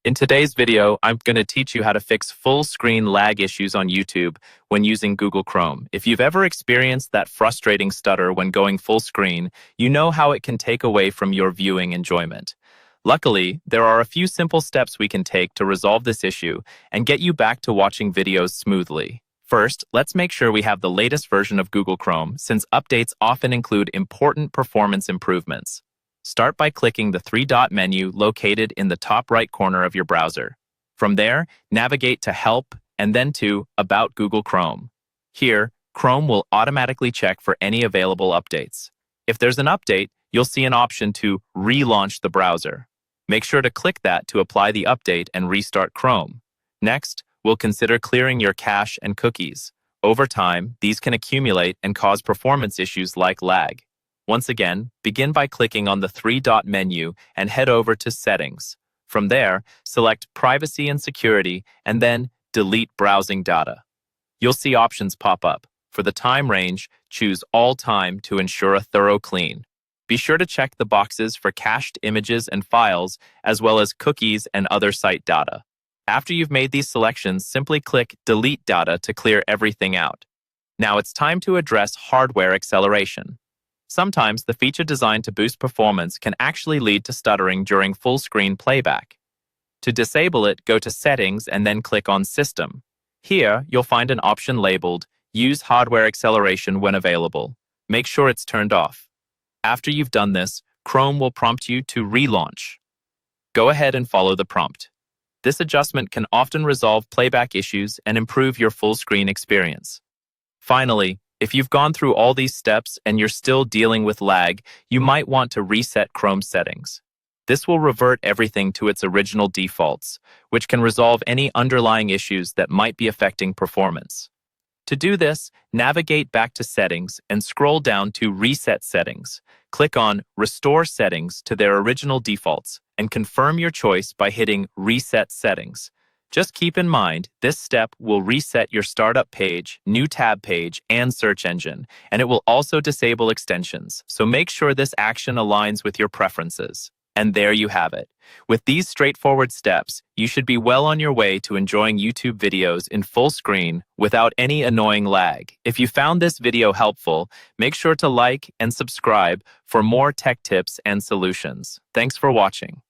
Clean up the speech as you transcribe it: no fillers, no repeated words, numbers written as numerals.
In today's video, I'm going to teach you how to fix full screen lag issues on YouTube when using Google Chrome. If you've ever experienced that frustrating stutter when going full screen, you know how it can take away from your viewing enjoyment. Luckily, there are a few simple steps we can take to resolve this issue and get you back to watching videos smoothly. First, let's make sure we have the latest version of Google Chrome, since updates often include important performance improvements. Start by clicking the three-dot menu located in the top right corner of your browser. From there, navigate to Help and then to About Google Chrome. Here, Chrome will automatically check for any available updates. If there's an update, you'll see an option to relaunch the browser. Make sure to click that to apply the update and restart Chrome. Next, we'll consider clearing your cache and cookies. Over time, these can accumulate and cause performance issues like lag. Once again, begin by clicking on the three-dot menu and head over to Settings. From there, select Privacy and Security and then Delete Browsing Data. You'll see options pop up. For the time range, choose All Time to ensure a thorough clean. Be sure to check the boxes for cached images and files, as well as cookies and other site data. After you've made these selections, simply click Delete Data to clear everything out. Now it's time to address hardware acceleration. Sometimes the feature designed to boost performance can actually lead to stuttering during full-screen playback. To disable it, go to Settings and then click on System. Here, you'll find an option labeled Use Hardware Acceleration when available. Make sure it's turned off. After you've done this, Chrome will prompt you to relaunch. Go ahead and follow the prompt. This adjustment can often resolve playback issues and improve your full-screen experience. Finally, if you've gone through all these steps and you're still dealing with lag, you might want to reset Chrome settings. This will revert everything to its original defaults, which can resolve any underlying issues that might be affecting performance. To do this, navigate back to Settings and scroll down to Reset Settings. Click on Restore Settings to their original defaults and confirm your choice by hitting Reset Settings. Just keep in mind, this step will reset your startup page, new tab page, and search engine, and it will also disable extensions, so make sure this action aligns with your preferences. And there you have it. With these straightforward steps, you should be well on your way to enjoying YouTube videos in full screen without any annoying lag. If you found this video helpful, make sure to like and subscribe for more tech tips and solutions. Thanks for watching.